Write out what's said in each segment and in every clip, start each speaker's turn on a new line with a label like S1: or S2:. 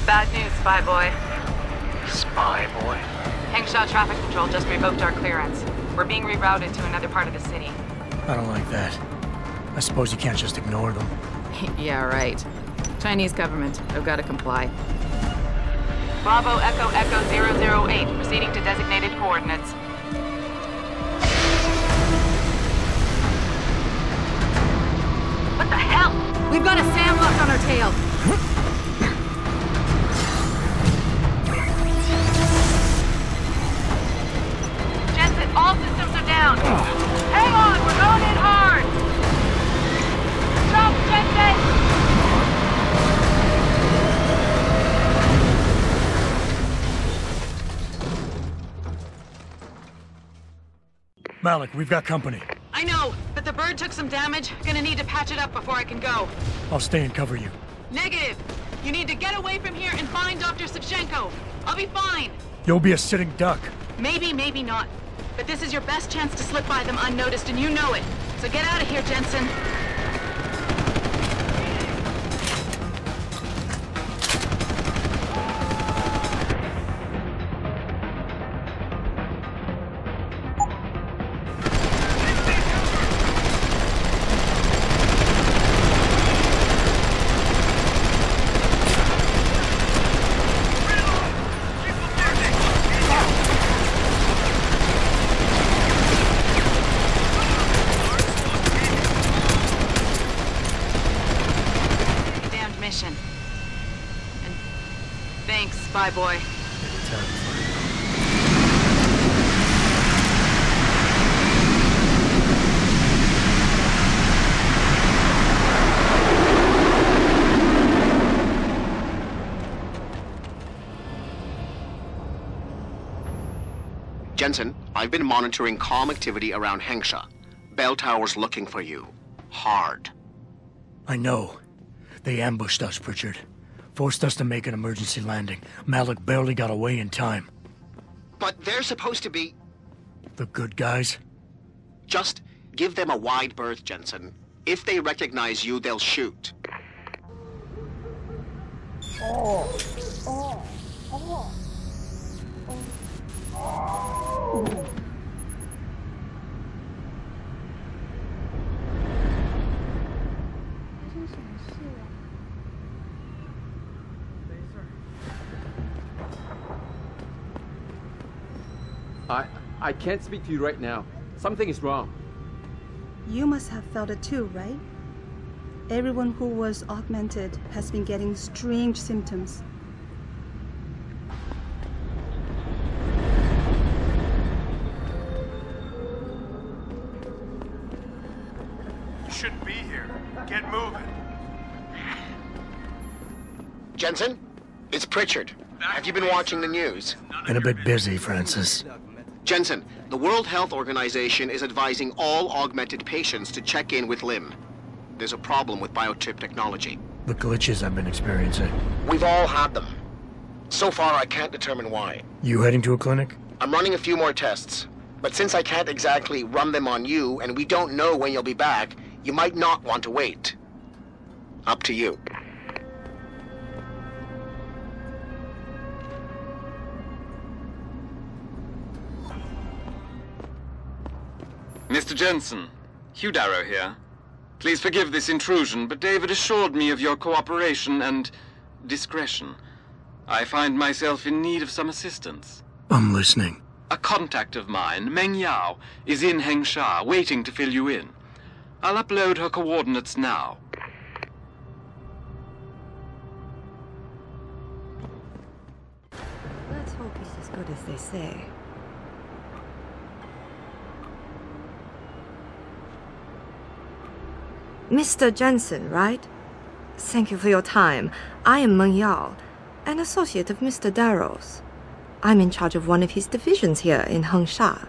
S1: Bad news, Spy Boy.
S2: Spy Boy?
S1: Hengsha Traffic Control just revoked our clearance. We're being rerouted to another part of the city.
S3: I don't like that. I suppose you can't just ignore them.
S1: Yeah, right. Chinese government. I've got to comply. Bravo Echo Echo 008, proceeding to designated coordinates. What the hell? We've got a SAM lock on our tail. Jensen, all systems are down. Hang on, we're going in hard. Jump, Jensen!
S3: Malik, we've got company.
S1: I know, but the bird took some damage. Gonna need to patch it up before I can go.
S3: I'll stay and cover you.
S1: Negative. You need to get away from here and find Dr. Savchenko. I'll be fine.
S3: You'll be a sitting duck.
S1: Maybe, maybe not. But this is your best chance to slip by them unnoticed, and you know it. So get out of here, Jensen. And thanks, Spy Boy.
S2: Jensen, I've been monitoring comm activity around Hengsha. Bell Tower's looking for you. Hard.
S3: I know. They ambushed us, Pritchard. Forced us to make an emergency landing. Malik barely got away in time.
S2: But they're supposed to be...
S3: The good guys?
S2: Just give them a wide berth, Jensen. If they recognize you, they'll shoot.
S4: I can't speak to you right now. Something is wrong.
S5: You must have felt it too, right? Everyone who was augmented has been getting strange symptoms.
S6: You shouldn't be here. Get moving.
S2: Jensen? It's Pritchard. Have you been watching the news?
S3: Been a bit busy, Francis.
S2: Jensen, the World Health Organization is advising all augmented patients to check in with Lim. There's a problem with biochip technology.
S3: The glitches I've been experiencing.
S2: We've all had them. So far, I can't determine why.
S3: You heading to a clinic?
S2: I'm running a few more tests. But since I can't exactly run them on you, and we don't know when you'll be back, you might not want to wait. Up to you.
S7: Mr. Jensen, Hugh Darrow here. Please forgive this intrusion, but David assured me of your cooperation and discretion. I find myself in need of some assistance.
S3: I'm listening.
S7: A contact of mine, Meng Yao, is in Hengsha, waiting to fill you in. I'll upload her coordinates now.
S8: Let's hope he's as good as they say. Mr. Jensen, right? Thank you for your time. I am Meng Yao, an associate of Mr. Darrow's. I'm in charge of one of his divisions here in Hengsha.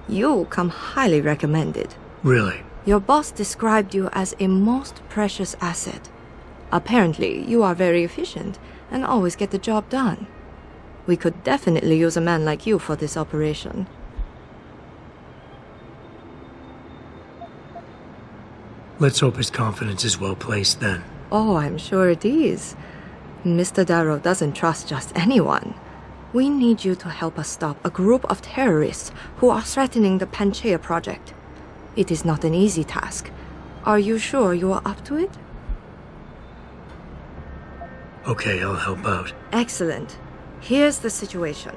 S8: You come highly recommended.
S3: Really?
S8: Your boss described you as a most precious asset. Apparently, you are very efficient and always get the job done. We could definitely use a man like you for this operation.
S3: Let's hope his confidence is well placed then.
S8: Oh, I'm sure it is. Mr. Darrow doesn't trust just anyone. We need you to help us stop a group of terrorists who are threatening the Panchaea project. It is not an easy task. Are you sure you are up to it?
S3: Okay, I'll help out.
S8: Excellent. Here's the situation.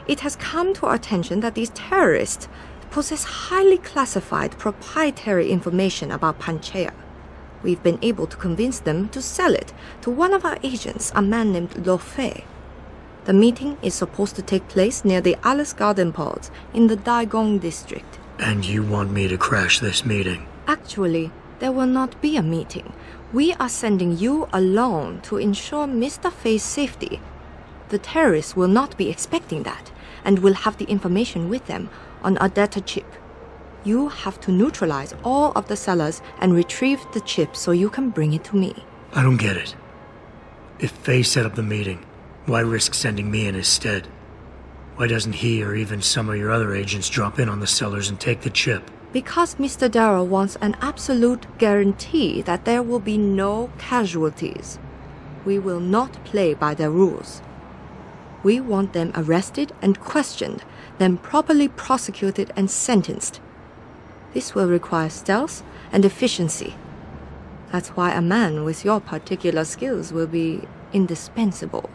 S8: It has come to our attention that these terrorists possess highly classified proprietary information about Panchaea. We've been able to convince them to sell it to one of our agents, a man named Lo Fei. The meeting is supposed to take place near the Alice Garden pods in the Daigong district.
S3: And you want me to crash this meeting?
S8: Actually, there will not be a meeting. We are sending you alone to ensure Mr. Fei's safety. The terrorists will not be expecting that, and will have the information with them on a data chip. You have to neutralize all of the sellers and retrieve the chip so you can bring it to me.
S3: I don't get it. If Fei set up the meeting, why risk sending me in his stead? Why doesn't he or even some of your other agents drop in on the sellers and take the chip?
S8: Because Mr. Darrow wants an absolute guarantee that there will be no casualties. We will not play by their rules. We want them arrested and questioned, then properly prosecuted and sentenced. This will require stealth and efficiency. That's why a man with your particular skills will be indispensable.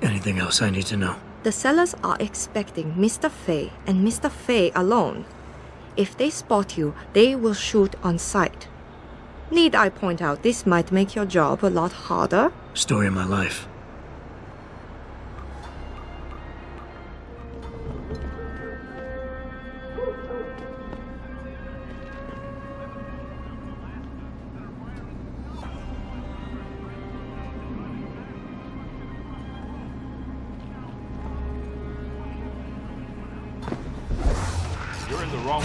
S3: Anything else I need to know?
S8: The sellers are expecting Mr. Fei and Mr. Fei alone. If they spot you, they will shoot on sight. Need I point out this might make your job a lot harder?
S3: Story of my life.
S6: You're in the wrong...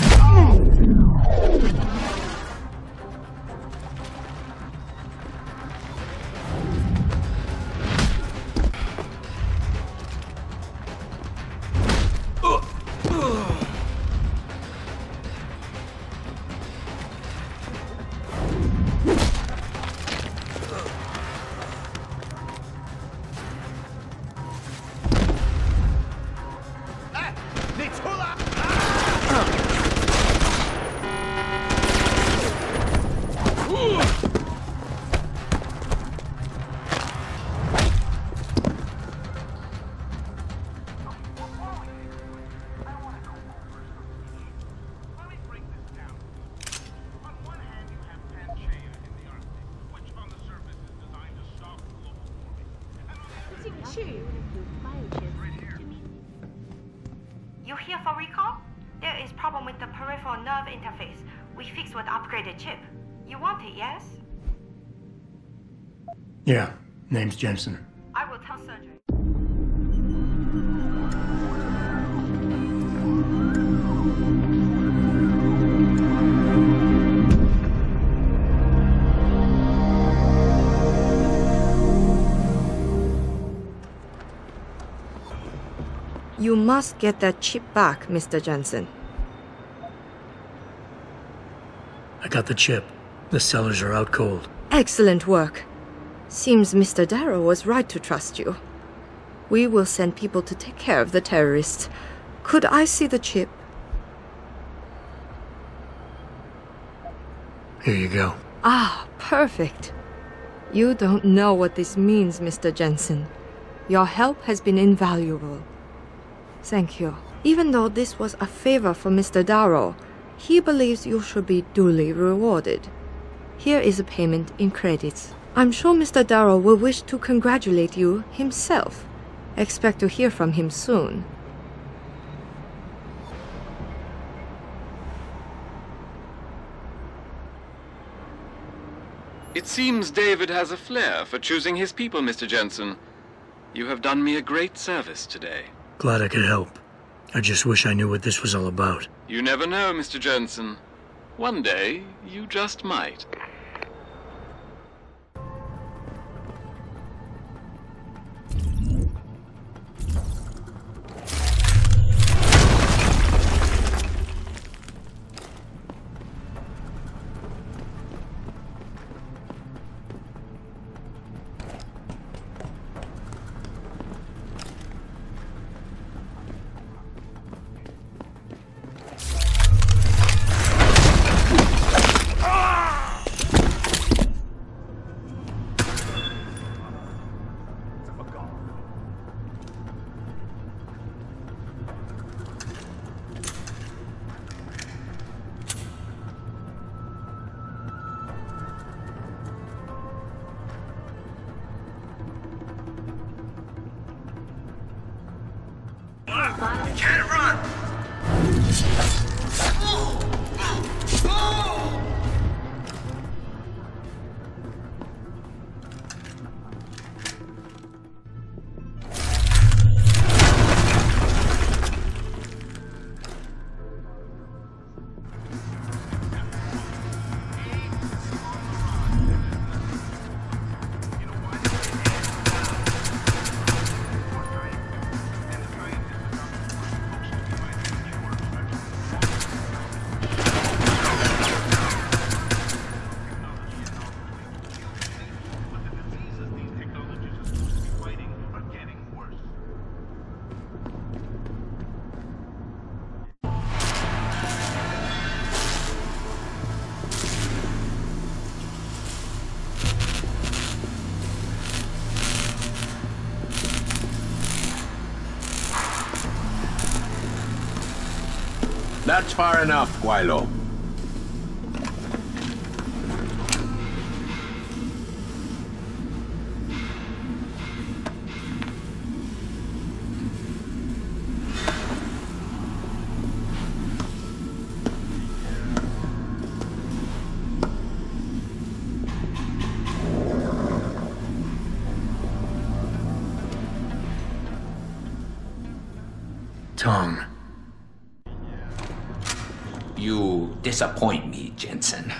S8: You here for recall? There is problem with the peripheral nerve interface. We fixed with upgraded chip. You want it, yes?
S3: Yeah, name's Jensen.
S8: I will tell surgery. You must get that chip back, Mr. Jensen.
S3: I got the chip. The sellers are out cold.
S8: Excellent work. Seems Mr. Darrow was right to trust you. We will send people to take care of the terrorists. Could I see the chip?
S3: Here you go.
S8: Ah, perfect. You don't know what this means, Mr. Jensen. Your help has been invaluable. Thank you. Even though this was a favor for Mr. Darrow, he believes you should be duly rewarded. Here is a payment in credits. I'm sure Mr. Darrow will wish to congratulate you himself. Expect to hear from him soon.
S7: It seems David has a flair for choosing his people, Mr. Jensen. You have done me a great service today.
S3: Glad I could help. I just wish I knew what this was all about.
S7: You never know, Mr. Jensen. One day, you just might.
S3: can't run!
S9: That's far enough, Guaylo.
S3: Tong.
S10: You disappoint me, Jensen.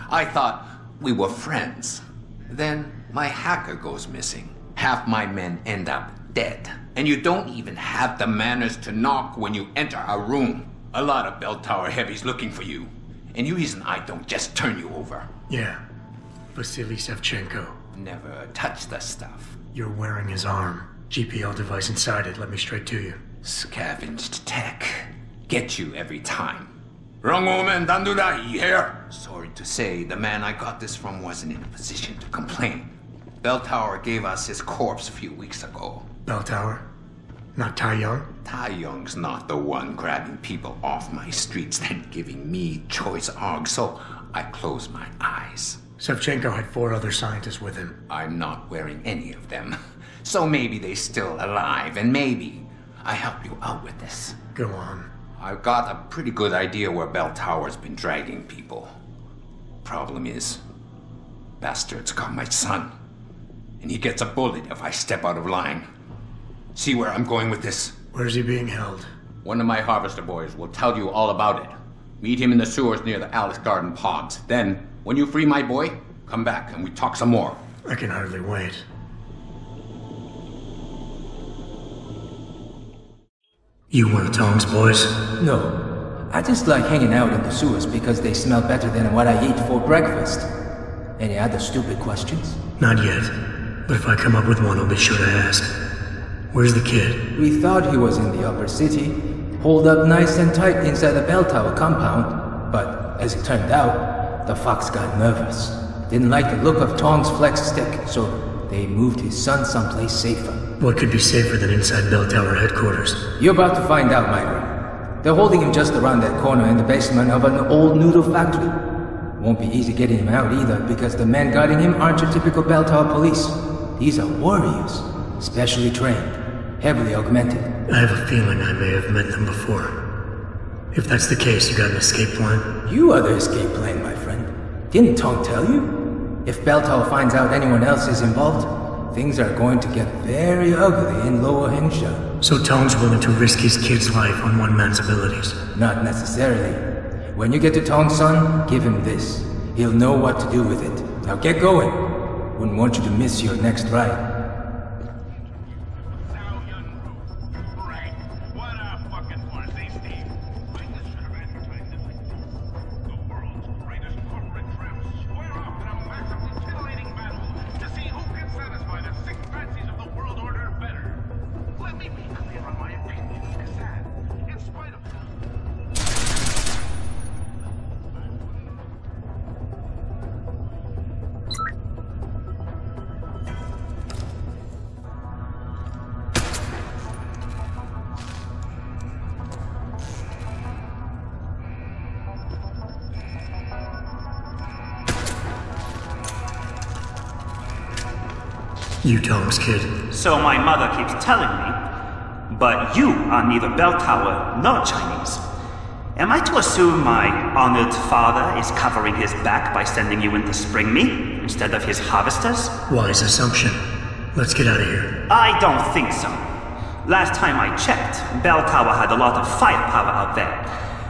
S10: I thought we were friends. Then my hacker goes missing. Half my men end up dead. And you don't even have the manners to knock when you enter a room. A lot of bell tower heavies looking for you. Any reason I don't just turn you over?
S3: Yeah. Vasily Savchenko.
S10: Never touch the stuff.
S3: You're wearing his arm. GPL device inside it led me straight to you.
S10: Scavenged tech. Get you every time. Wrong woman, don't do that, you hear? Sorry to say, the man I got this from wasn't in a position to complain. Bell Tower gave us his corpse a few weeks ago.
S3: Bell Tower? Not Tai Young?
S10: Tai Young's not the one grabbing people off my streets then giving me choice arg, so I close my eyes.
S3: Savchenko had 4 other scientists with him.
S10: I'm not wearing any of them. So maybe they're still alive, and maybe I help you out with this.
S3: Go on.
S10: I've got a pretty good idea where Bell Tower's been dragging people. Problem is, bastard's got my son. And he gets a bullet if I step out of line. See where I'm going with this?
S3: Where's he being held?
S10: One of my harvester boys will tell you all about it. Meet him in the sewers near the Alice Garden pods. Then, when you free my boy, come back and we talk some more.
S3: I can hardly wait. You one of Tong's boys?
S11: No. I just like hanging out in the sewers because they smell better than what I eat for breakfast. Any other stupid questions?
S3: Not yet. But if I come up with one, I'll be sure to ask. Where's the kid?
S11: We thought he was in the upper city, holed up nice and tight inside the bell tower compound. But as it turned out, the fox got nervous. Didn't like the look of Tong's flex stick, so they moved his son someplace safer.
S3: What could be safer than inside Bell Tower headquarters?
S11: You're about to find out, Michael. They're holding him just around that corner in the basement of an old noodle factory. Won't be easy getting him out either, because the men guarding him aren't your typical Bell Tower police. These are warriors, specially trained, heavily augmented.
S3: I have a feeling I may have met them before. If that's the case, you got an escape plan?
S11: You are the escape plan, my friend. Didn't Tong tell you? If Bell Tower finds out anyone else is involved, things are going to get very ugly in Lower Hinsha.
S3: So Tong's willing to risk his kid's life on one man's abilities?
S11: Not necessarily. When you get to Tong's son, give him this. He'll know what to do with it. Now get going. Wouldn't want you to miss your next ride.
S3: You Tong's kid.
S12: So my mother keeps telling me. But you are neither bell tower nor Chinese. Am I to assume my honored father is covering his back by sending you in to spring me instead of his harvesters?
S3: Wise assumption. Let's get out of here.
S12: I don't think so. Last time I checked, Bell Tower had a lot of firepower out there.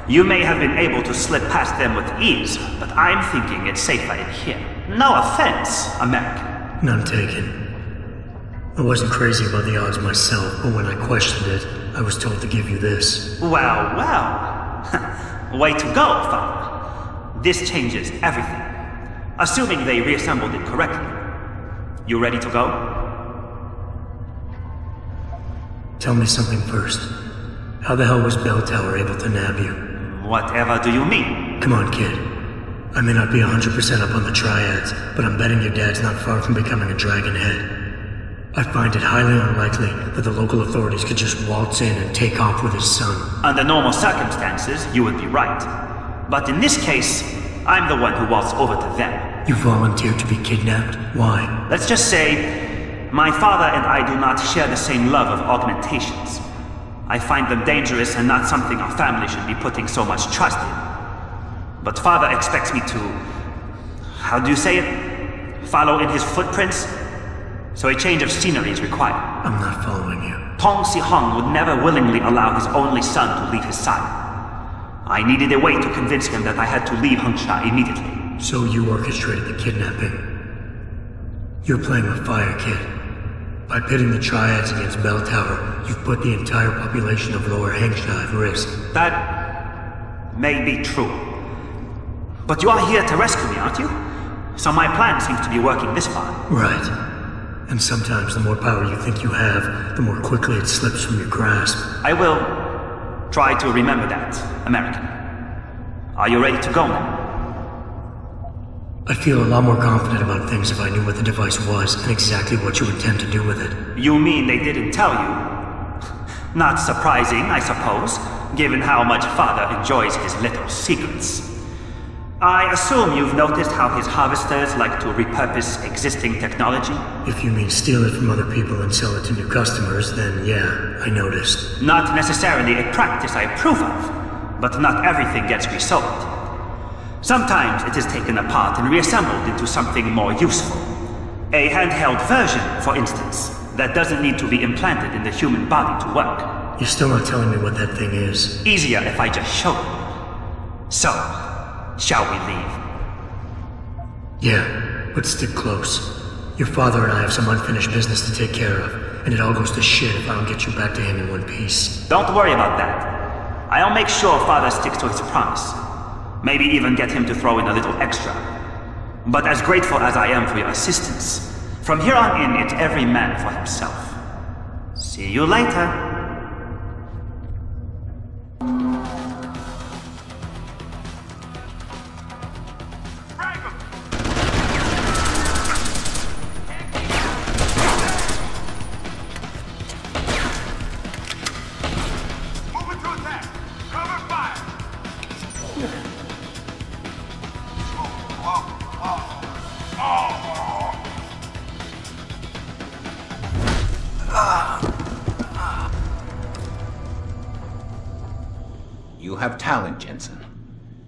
S12: You may have been able to slip past them with ease, but I'm thinking it's safer in here. No offense, American.
S3: None taken. I wasn't crazy about the odds myself, but when I questioned it, I was told to give you this.
S12: Well, well. Way to go, Father. This changes everything. Assuming they reassembled it correctly. You ready to go?
S3: Tell me something first. How the hell was Bell Tower able to nab you?
S12: Whatever do you mean?
S3: Come on, kid. I may not be 100% up on the triads, but I'm betting your dad's not far from becoming a dragon head. I find it highly unlikely that the local authorities could just waltz in and take off with his son.
S12: Under normal circumstances, you would be right. But in this case, I'm the one who waltzed over to them.
S3: You volunteered to be kidnapped? Why?
S12: Let's just say, my father and I do not share the same love of augmentations. I find them dangerous and not something our family should be putting so much trust in. But father expects me to... how do you say it? Follow in his footprints? So a change of scenery is required.
S3: I'm not following you.
S12: Tong Si-hung would never willingly allow his only son to leave his side. I needed a way to convince him that I had to leave Hengsha immediately.
S3: So you orchestrated the kidnapping. You're playing with fire, kid. By pitting the triads against Bell Tower, you've put the entire population of Lower Hengsha at risk.
S12: That may be true. But you are here to rescue me, aren't you? So my plan seems to be working this far.
S3: Right. And sometimes the more power you think you have, the more quickly it slips from your grasp.
S12: I will try to remember that, American. Are you ready to go now?
S3: I'd feel a lot more confident about things if I knew what the device was and exactly what you intend to do with it.
S12: You mean they didn't tell you? Not surprising, I suppose, given how much Father enjoys his little secrets. I assume you've noticed how his harvesters like to repurpose existing technology?
S3: If you mean steal it from other people and sell it to new customers, then yeah, I noticed.
S12: Not necessarily a practice I approve of, but not everything gets resold. Sometimes it is taken apart and reassembled into something more useful. A handheld version, for instance, that doesn't need to be implanted in the human body to work.
S3: You're still not telling me what that thing is.
S12: Easier if I just show you. So, shall we leave?
S3: Yeah, but stick close. Your father and I have some unfinished business to take care of, and it all goes to shit if I don't get you back to him in one piece.
S12: Don't worry about that. I'll make sure Father sticks to his promise. Maybe even get him to throw in a little extra. But as grateful as I am for your assistance, from here on in, it's every man for himself. See you later.
S10: You have talent, Jensen.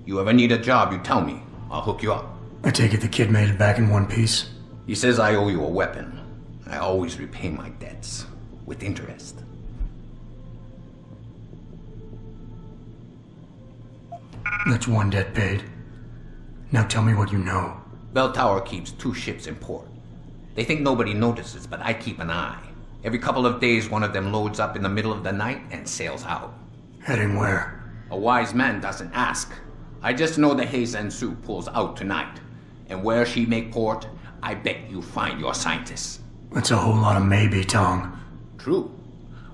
S10: You ever need a job, you tell me. I'll hook you up.
S3: I take it the kid made it back in one piece?
S10: He says I owe you a weapon. I always repay my debts. With interest.
S3: That's one debt paid. Now tell me what you know.
S10: Bell Tower keeps 2 ships in port. They think nobody notices, but I keep an eye. Every couple of days, one of them loads up in the middle of the night and sails out.
S3: Heading where?
S10: A wise man doesn't ask. I just know the Heisensu pulls out tonight. And where she make port, I bet you find your scientists.
S3: That's a whole lot of maybe, Tong.
S10: True.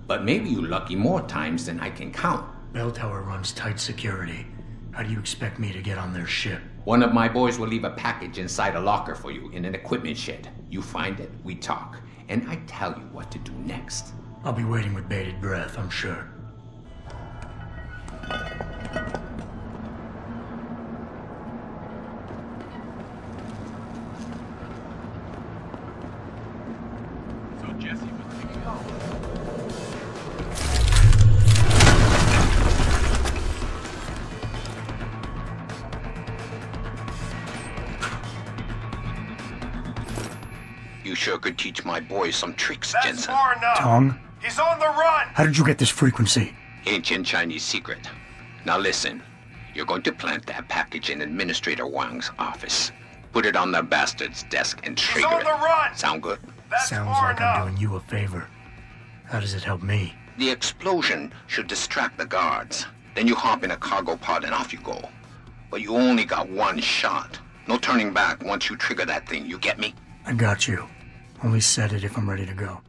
S10: But maybe you lucky more times than I can count.
S3: Bell Tower runs tight security. How do you expect me to get on their ship?
S10: One of my boys will leave a package inside a locker for you in an equipment shed. You find it, we talk, and I tell you what to do next.
S3: I'll be waiting with bated breath, I'm sure.
S6: So Jesse was picking up.
S9: sure could teach my boys some tricks,
S6: That's
S9: Jensen.
S6: far enough.
S3: Tong,
S6: He's on the run.
S3: how did you get this frequency?
S9: Ancient Chinese secret. Now listen, you're going to plant that package in Administrator Wang's office. Put it on the bastard's desk and trigger
S6: on
S9: it.
S6: the run!
S9: Sound good?
S6: That's
S3: Sounds
S6: far
S3: like
S6: enough.
S3: I'm doing you a favor. How does it help me?
S9: The explosion should distract the guards. Then you hop in a cargo pod and off you go. But you only got one shot. No turning back once you trigger that thing, you get me?
S3: I got you. Only set it if I'm ready to go.